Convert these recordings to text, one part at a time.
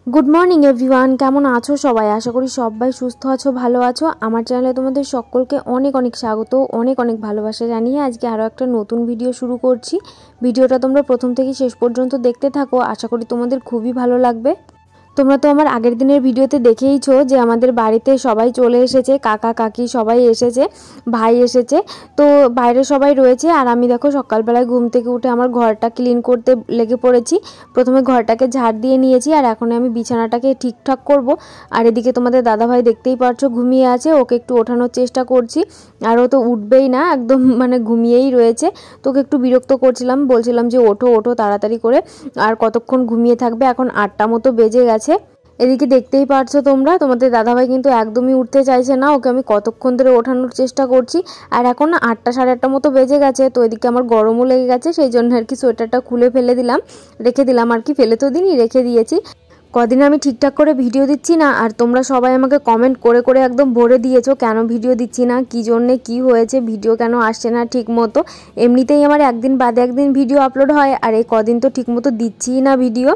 Good morning everyone, কেমন আছো সবাই? আশা করি সবাই সুস্থ আছো, ভালো আছো। আমার চ্যানেলে তোমাদের সকলকে অনেক অনেক স্বাগত, অনেক অনেক ভালোবাসা জানিয়ে আজকে আরও একটা নতুন ভিডিও শুরু করছি। ভিডিওটা তোমরা প্রথম থেকে শেষ পর্যন্ত দেখতে থাকো, আশা করি তোমাদের খুবই ভালো লাগবে। তোমরা তো আমার আগের দিনের ভিডিওতে দেখেইছো যে আমাদের বাড়িতে সবাই চলে এসেছে, কাকা কাকি সবাই এসেছে, ভাই এসেছে। তো বাইরে সবাই রয়েছে আর আমি দেখো সকালবেলায় ঘুম থেকে উঠে আমার ঘরটা ক্লিন করতে লেগে পড়েছি। প্রথমে ঘরটাকে ঝাড় দিয়ে নিয়েছি আর এখন আমি বিছানাটাকে ঠিকঠাক করব। আর এদিকে তোমাদের দাদাভাই দেখতেই পারছো ঘুমিয়ে আছে, ওকে একটু ওঠানোর চেষ্টা করছি আর ও তো উঠবেই না, একদম মানে ঘুমিয়েই রয়েছে। তোকে একটু বিরক্ত করছিলাম, বলছিলাম যে ওঠো ওঠো তাড়াতাড়ি করে, আর কতক্ষণ ঘুমিয়ে থাকবে, এখন 8টা মতো বেজে গেছে। এদিকে দেখতেই পারছো তোমরা, তোমাদের দাদাভাই কিন্তু একদমই উঠতে চাইছে না, ওকে আমি কতক্ষণ ধরে ওঠানোর চেষ্টা করছি। আর এখন না 8টা সাড়ে 8টা মতো বেজে গেছে, তো এদিকে আমার গরমও লেগে গেছে, সেই জন্য আর কি সোয়েটারটা খুলে রেখে দিলাম আর কি, ফেলে তো দিনই, রেখে দিয়েছি। কদিন আমি ঠিকঠাক করে ভিডিও দিচ্ছি না, আর তোমরা সবাই আমাকে কমেন্ট করে করে একদম ভরে দিয়েছো কেন ভিডিও দিচ্ছি না, কী জন্যে কী হয়েছে, ভিডিও কেন আসছে না ঠিক মতো। এমনিতেই আমার একদিন বাদে একদিন ভিডিও আপলোড হয়, আর এই কদিন তো ঠিক মতো দিচ্ছিই না ভিডিও।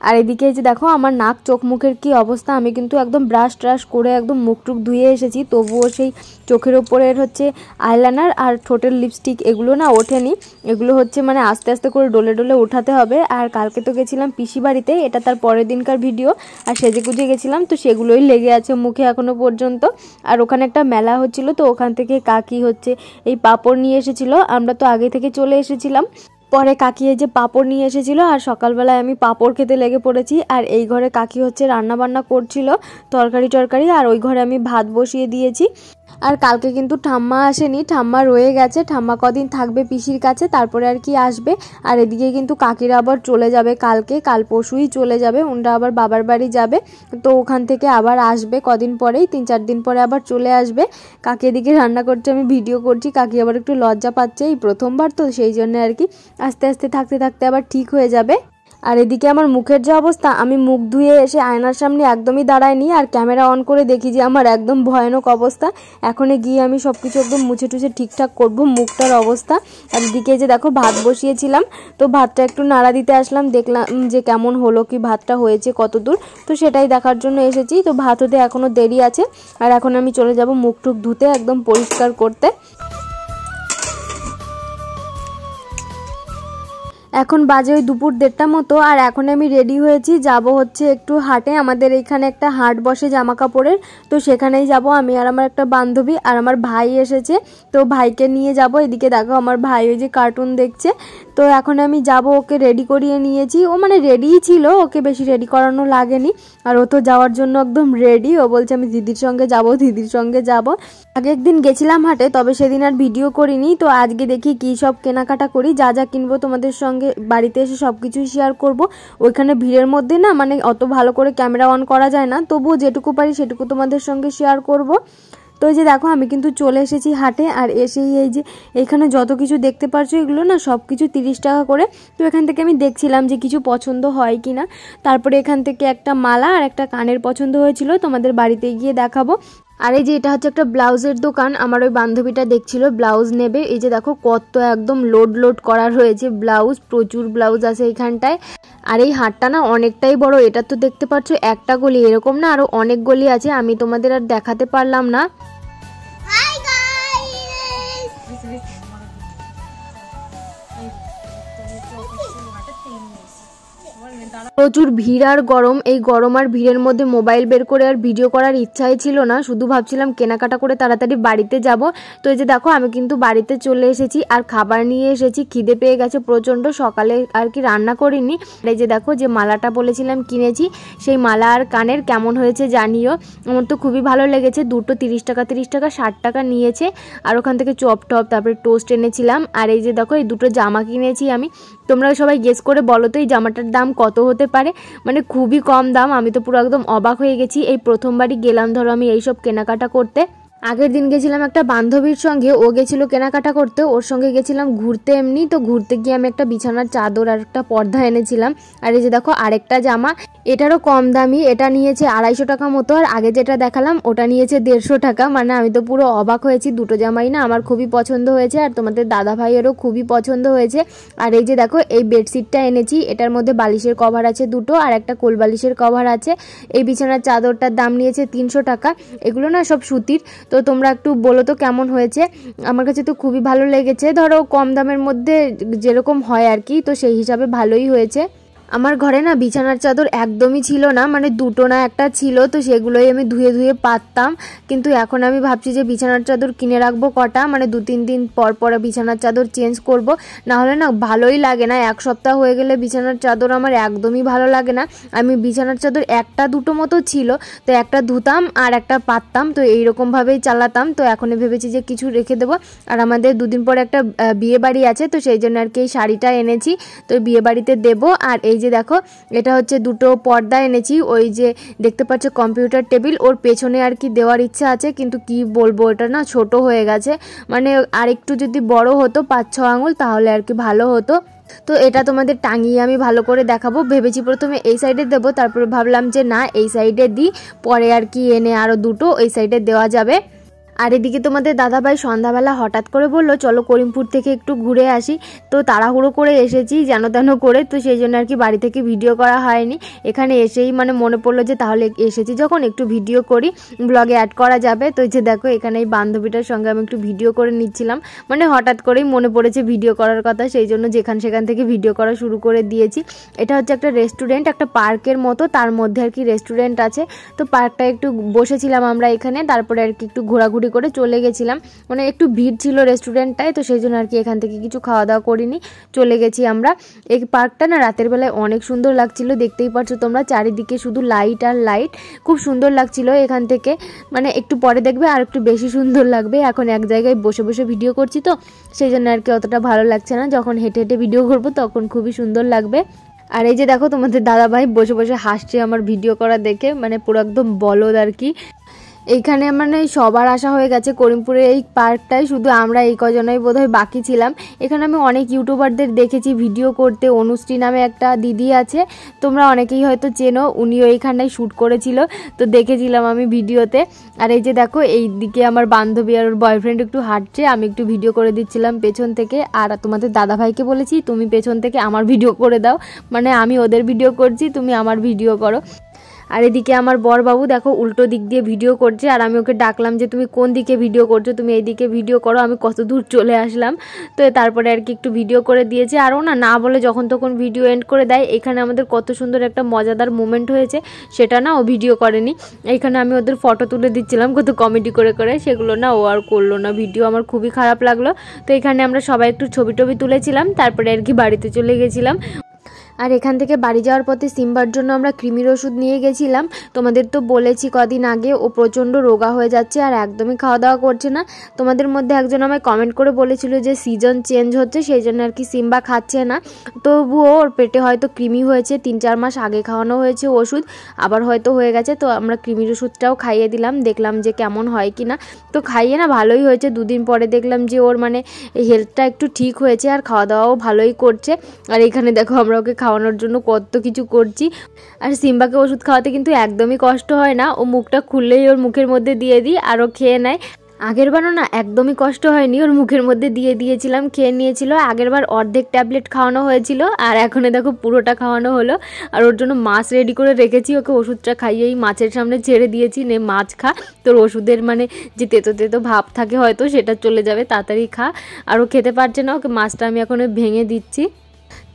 আর এদিকে যে দেখো আমার নাক চোখ মুখের কি অবস্থা, আমি কিন্তু একদম ব্রাশ ট্রাশ করে একদম মুখ টুক ধুয়ে এসেছি, তবুও সেই চোখের ওপরের হচ্ছে আইলাইনার আর ঠোঁটের লিপস্টিক এগুলো না ওঠেনি। এগুলো হচ্ছে মানে আস্তে আস্তে করে ডলে ডলে উঠাতে হবে। আর কালকে তো গেছিলাম পিসি বাড়িতে, এটা তার পরের দিনকার ভিডিও, আর সেজেগুজে গেছিলাম, তো সেগুলোই লেগে আছে মুখে এখনো পর্যন্ত। আর ওখানে একটা মেলা হচ্ছিল, তো ওখান থেকে কাকি হচ্ছে এই পাঁপড় নিয়ে এসেছিলো, আমরা তো আগে থেকে চলে এসেছিলাম। পরে কাকি এই যে পাঁপড় নিয়ে এসেছিলো, আর সকালবেলায় আমি পাঁপড় খেতে লেগে পড়েছি। আর এই ঘরে কাকি হচ্ছে রান্না বান্না করছিল, তরকারি, আর ওই ঘরে আমি ভাত বসিয়ে দিয়েছি। আর কালকে কিন্তু ঠাম্মা আসেনি, ঠাম্মা রয়ে গেছে, ঠাম্মা কদিন থাকবে পিসির কাছে, তারপরে আর কি আসবে। আর এদিকে কিন্তু কাকিরা আবার চলে যাবে কালকে, কাল পরশুই চলে যাবে, ওনরা আবার বাবার বাড়ি যাবে, তো ওখান থেকে আবার আসবে কদিন পরেই, 3-4 দিন পরে আবার চলে আসবে। কাকি এদিকে রান্না করছে, আমি ভিডিও করছি, কাকি আবার একটু লজ্জা পাচ্ছে, এই প্রথমবার তো, সেই জন্য আর কি আস্তে আস্তে থাকতে থাকতে আবার ঠিক হয়ে যাবে। আর এদিকে আমার মুখের যে অবস্থা, আমি মুখ ধুয়ে এসে আয়নার সামনে একদমই দাঁড়াইনি, আর ক্যামেরা অন করে দেখি যে আমার একদম ভয়ানক অবস্থা। এখনে গিয়ে আমি সব কিছু একদম মুছে টুছে ঠিকঠাক করব মুখটার অবস্থা। আর এদিকে যে দেখো ভাত বসিয়েছিলাম, তো ভাতটা একটু নাড়া দিতে আসলাম, দেখলাম যে কেমন হলো, কি ভাতটা হয়েছে কত দূর, তো সেটাই দেখার জন্য এসেছি। তো ভাত হতে এখনও দেরি আছে, আর এখন আমি চলে যাব মুখ টুক ধুতে একদম পরিষ্কার করতে। এখন বাজে ওই দুপুর 1:30 মতো, আর এখন আমি রেডি হয়েছি, যাব হচ্ছে একটু হাটে, আমাদের এইখানে একটা হাট বসে জামা কাপড়ের, তো সেখানেই যাব আমি আর আমার একটা বান্ধবী, আর আমার ভাই এসেছে, তো ভাইকে নিয়ে যাব। এদিকে দেখো আমার ভাই ওই যে কার্টুন দেখছে, তো এখন আমি যাব, ওকে রেডি করিয়ে নিয়েছি, ও মানে রেডিই ছিল, ওকে বেশি রেডি করানো লাগেনি, আর ও তো যাওয়ার জন্য একদম রেডি, ও বলছে আমি দিদির সঙ্গে যাব। আগে একদিন গেছিলাম হাটে, তবে সেদিন আর ভিডিও করিনি, তো আজকে দেখি কি সব কেনাকাটা করি, যা যা কিনবো তোমাদের সঙ্গে বাড়িতে এসে সব কিছুই শেয়ার করব। ওইখানে ভিড়ের মধ্যে না মানে অত ভালো করে ক্যামেরা অন করা যায় না, তবুও যেটুকু পারি সেটুকু তোমাদের সঙ্গে শেয়ার করব। তো এই যে দেখো আমি কিন্তু চলে এসেছি হাটে, আর এসেই এই যে এখানে যত কিছু দেখতে পারছো এগুলো না সব কিছু 30 টাকা করে। তো এখান থেকে আমি দেখছিলাম যে কিছু পছন্দ হয় কি না, তারপরে এখান থেকে একটা মালা আর একটা কানের পছন্দ হয়েছিল, তোমাদের বাড়িতে গিয়ে দেখাবো। আর এই যে এটা হচ্ছে একটা ব্লাউজের দোকান, আমার ওই বান্ধবীটা দেখছিল ব্লাউজ নেবে, এই যে দেখো কত একদম লোড করা রয়েছে ব্লাউজ, প্রচুর ব্লাউজ আছে এইখানটায়। আর এই হাটটা না অনেকটাই বড়, এটা তো দেখতে পাচ্ছ একটা গলি, এরকম না আরো অনেক গলি আছে, আমি তোমাদের আর দেখাতে পারলাম না। প্রচুর ভিড় আর গরম, এই গরম আর ভিড়ের মধ্যে মোবাইল বের করে আর ভিডিও করার ইচ্ছাই ছিল না, শুধু ভাবছিলাম কেনাকাটা করে তাড়াতাড়ি বাড়িতে যাব। তো এই যে দেখো আমি কিন্তু বাড়িতে চলে এসেছি, আর খাবার নিয়ে এসেছি, খিদে পেয়ে গেছে প্রচণ্ড, সকালে আর কি রান্না করিনি। এই যে দেখো যে মালাটা বলেছিলাম কিনেছি, সেই মালা আর কানের কেমন হয়েছে জানিও, আমার তো খুবই ভালো লেগেছে। দুটো 30 টাকা 60 টাকা নিয়েছে, আর ওখান থেকে চপ টপ তারপরে টোস্ট এনেছিলাম। আর এই যে দেখো এই দুটো জামা কিনেছি আমি, তোমরা সবাই গেস করে বলো তো এই জামাটার দাম কত হতে পারে, মানে খুবই কম দাম, আমি তো পুরো একদম অবাক হয়ে গেছি, এই প্রথমবারই গেলাম ধরো আমি এইসব কেনাকাটা করতে। আগের দিন গেছিলাম একটা বান্ধবীর সঙ্গে, ও গেছিল কেনাকাটা করতে, ওর সঙ্গে গেছিলাম ঘুরতে এমনি। তো ঘুরতে গিয়ে আমি একটা বিছানার চাদর আর একটা পর্দা এনেছিলাম। আর এই যে দেখো আরেকটা জামা, এটারও কম দামি, এটা নিয়েছে 250 টাকা মতো। আর আগে যেটা দেখালাম ওটা নিয়েছে 150 টাকা। মানে আমি তো পুরো অবাক হয়েছি, দুটো জামাই না আমার খুবই পছন্দ হয়েছে আর তোমাদের দাদা ভাইয়েরও খুবই পছন্দ হয়েছে। আর এই যে দেখো এই বেডশিটটা এনেছি, এটার মধ্যে বালিশের কভার আছে দুটো আর একটা কোল বালিশের কভার আছে। এই বিছানার চাদরটার দাম নিয়েছে 300 টাকা। এগুলো না সব সুতির। তো তোমরা একটু বলো তো কেমন হয়েছে। আমার কাছে তো খুবই ভালো লেগেছে, ধরো কম দামের মধ্যে যেরকম হয় আর কি, তো সেই হিসাবে ভালোই হয়েছে। আমার ঘরে না বিছানার চাদর একদমই ছিল না, মানে দুটো না একটা ছিল, তো সেগুলোই আমি ধুয়ে ধুয়ে পাততাম। কিন্তু এখন আমি ভাবছি যে বিছানার চাদর কিনে রাখবো কটা, মানে 2-3 দিন পর পর বিছানার চাদর চেঞ্জ করব। না হলে না ভালোই লাগে না, এক সপ্তাহ হয়ে গেলে বিছানার চাদর আমার একদমই ভালো লাগে না। আমি বিছানার চাদর একটা দুটো মতো ছিল, তো একটা ধুতাম আর একটা পাততাম, তো এইরকমভাবেই চালাতাম। তো এখন ভেবেছি যে কিছু রেখে দেবো। আর আমাদের 2 দিন পর একটা বিয়ে বাড়ি আছে, তো সেই জন্য আর কি এই শাড়িটা এনেছি, তো বিয়ে বাড়িতে দেবো। আর এই যে দেখো এটা হচ্ছে দুটো পর্দা এনেছি, ওই যে দেখতে পাচ্ছ কম্পিউটার টেবিল, ওর পেছনে আর কি দেওয়ার ইচ্ছা আছে, কিন্তু কি বলবো এটা না ছোট হয়ে গেছে। মানে আর একটু যদি বড় হতো 5-6 আঙুল তাহলে আর কি ভালো হতো। তো এটা তোমাদের টাঙিয়ে আমি ভালো করে দেখাবো। ভেবেছি প্রথমে এই সাইডে দেবো, তারপরে ভাবলাম যে না এই সাইডে দিই, পরে আর কি এনে আরও দুটো এই সাইডে দেওয়া যাবে। আর এদিকে তোমাদের দাদাভাই সন্ধ্যাবেলা হঠাৎ করে বললো চলো করিমপুর থেকে একটু ঘুরে আসি। তো তাড়াহুড়ো করে এসেছি যেন তেন করে, তো সেই জন্য আর কি বাড়ি থেকে ভিডিও করা হয়নি। এখানে এসেই মানে মনে পড়লো যে তাহলে এসেছি যখন একটু ভিডিও করি, ব্লগে অ্যাড করা যাবে। তো এই যে দেখো এখানে এই বান্ধবীটার সঙ্গে আমি একটু ভিডিও করে নিচ্ছিলাম, মানে হঠাৎ করেই মনে পড়েছে ভিডিও করার কথা, সেই জন্য সেখান থেকে ভিডিও করা শুরু করে দিয়েছি। এটা হচ্ছে একটা রেস্টুরেন্ট, একটা পার্কের মতো, তার মধ্যে আর কি রেস্টুরেন্ট আছে। তো পার্কটা একটু বসেছিলাম আমরা এখানে, তারপরে আর কি একটু ঘোরাঘুরি করে চলে গেছিলাম। মানে একটু ভিড় ছিল রেস্টুরেন্টটায়, তো সেই জন্য আর কি এখান থেকে কিছু খাওয়া দাওয়া করিনি, চলে গেছি আমরা। এই পার্কটা না রাতের বেলায় অনেক সুন্দর লাগছিল, দেখতেই পাচ্ছ তোমরা চারিদিকে শুধু লাইট আর লাইট, খুব সুন্দর লাগছিল এখান থেকে। মানে একটু পরে দেখবে আর একটু বেশি সুন্দর লাগবে। এখন এক জায়গায় বসে বসে ভিডিও করছি, তো সেই জন্য আর কি অতটা ভালো লাগছে না, যখন হেঁটে হেঁটে ভিডিও করবো তখন খুবই সুন্দর লাগবে। আর এই যে দেখো তোমাদের দাদাভাই বসে বসে হাসছে আমার ভিডিও করা দেখে, মানে পুরো একদম বলদ আর কি। এইখানে মানে সবার আসা হয়ে গেছে করিমপুরে এই পার্কটায়, শুধু আমরা এই কজনই বোধহয় বাকি ছিলাম। এখানে আমি অনেক ইউটিউবারদের দেখেছি ভিডিও করতে, অনুশ্রী নামে একটা দিদি আছে, তোমরা অনেকেই হয়তো চেনো, উনিও এইখানটায় শ্যুট করেছিল, তো দেখেছিলাম আমি ভিডিওতে। আর এই যে দেখো এই দিকে আমার বান্ধবী আর ওর বয়ফ্রেন্ড একটু হাঁটছে, আমি একটু ভিডিও করে দিচ্ছিলাম পেছন থেকে। আর তোমাদের দাদাভাইকে বলেছি তুমি পেছন থেকে আমার ভিডিও করে দাও, মানে আমি ওদের ভিডিও করছি তুমি আমার ভিডিও করো। আর এদিকে আমার বরবাবু দেখো উল্টো দিক দিয়ে ভিডিও করছে, আর আমি ওকে ডাকলাম যে তুমি কোন দিকে ভিডিও করছো, তুমি এই দিকে ভিডিও করো, আমি কত দূর চলে আসলাম। তো তারপরে আর কি একটু ভিডিও করে দিয়েছে, আর ও না বলে যখন তখন ভিডিও এন্ড করে দেয়। এখানে আমাদের কত সুন্দর একটা মজাদার মোমেন্ট হয়েছে, সেটা না ও ভিডিও করেনি। এখানে আমি ওদের ফটো তুলে দিচ্ছিলাম কত কমেডি করে করে, সেগুলো না ও আর করলো না ভিডিও, আমার খুবই খারাপ লাগলো। তো এখানে আমরা সবাই একটু ছবি টবি তুলেছিলাম, তারপরে আর কি বাড়িতে চলে গেছিলাম। আর এখান থেকে বাড়ি যাওয়ার পথে সিম্বার জন্য আমরা কৃমির ওষুধ নিয়ে গেছিলাম। তোমাদের তো বলেছি কদিন আগে ও প্রচণ্ড রোগা হয়ে যাচ্ছে আর একদমই খাওয়া দাওয়া করছে না। তোমাদের মধ্যে একজন আমায় কমেন্ট করে বলেছিল যে সিজন চেঞ্জ হচ্ছে, সেই জন্য আর কি সিম্বা খাচ্ছে না। তবুও ওর পেটে হয়তো কৃমি হয়েছে, 3-4 মাস আগে খাওয়ানো হয়েছে ওষুধ, আবার হয়তো হয়ে গেছে। তো আমরা কৃমির ওষুধটাও খাইয়ে দিলাম, দেখলাম যে কেমন হয় কি না। তো খাইয়ে না ভালোই হয়েছে, 2 দিন পরে দেখলাম যে ওর মানে হেলথটা একটু ঠিক হয়েছে আর খাওয়া দাওয়াও ভালোই করছে। আর এখানে দেখো আমরা ওকে খাওয়ানোর জন্য কত কিছু করছি। আর সিম্বাকে ওষুধ খাওয়াতে কিন্তু একদমই কষ্ট হয় না, ও মুখটা খুললেই ওর মুখের মধ্যে দিয়ে দিই আর ও খেয়ে নেয়। আগেরবারও না একদমই কষ্ট হয়নি, ওর মুখের মধ্যে দিয়ে দিয়েছিলাম, খেয়ে নিয়েছিল। আগেরবার অর্ধেক ট্যাবলেট খাওয়ানো হয়েছিল, আর এখন দেখো পুরোটা খাওয়ানো হলো। আর ওর জন্য মাছ রেডি করে রেখেছি, ওকে ওষুধটা খাইয়েই মাছের সামনে ছেড়ে দিয়েছি, নে মাছ খা, তোর ওষুধের মানে যে তেতো তেতো ভাব থাকে হয়তো সেটা চলে যাবে, তাড়াতাড়ি খা। আর ও খেতে পারছে না, ওকে মাছটা আমি এখন ভেঙে দিচ্ছি।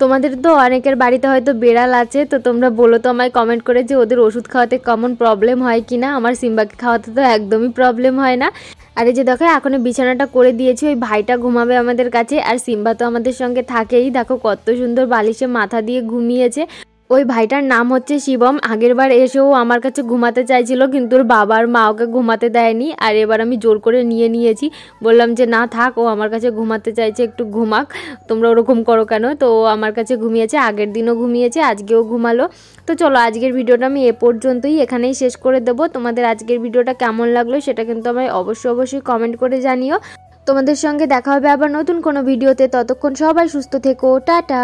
তোমাদের তো অনেকের বাড়িতে হয়তো বেড়াল আছে, তো তোমরা বলো তো আমায় কমেন্ট করে যে ওদের ওষুধ খাওয়াতে কেমন প্রবলেম হয় কি না। আমার সিম্বাকে খাওয়াতে তো একদমই প্রবলেম হয় না। আর এই যে দেখো এখন বিছানাটা করে দিয়েছি, ওই ভাইটা ঘুমাবে আমাদের কাছে, আর সিম্বা তো আমাদের সঙ্গে থাকেই। দেখো কত সুন্দর বালিশে মাথা দিয়ে ঘুমিয়েছে, ওই ভাইটার নাম হচ্ছে শিবম। আগের বার এসেও আমার কাছে ঘুমাতে চাইছিল, কিন্তু ওর বাবার মা ওকে ঘুমাতে দেয়নি। আর এবার আমি জোর করে নিয়েছি, বললাম যে না থাক, ও আমার কাছে ঘুমাতে চাইছে, একটু ঘুমাক, তোমরা ওরকম করো কেন। তো ও আমার কাছে ঘুমিয়েছে, আগের দিনও ঘুমিয়েছে, আজকেও ঘুমালো। তো চলো আজকের ভিডিওটা আমি এ পর্যন্তই এখানেই শেষ করে দেবো। তোমাদের আজকের ভিডিওটা কেমন লাগলো সেটা কিন্তু আমায় অবশ্যই কমেন্ট করে জানিও। তোমাদের সঙ্গে দেখা হবে আবার নতুন কোনো ভিডিওতে। ততক্ষণ সবাই সুস্থ থেকো, টাটা।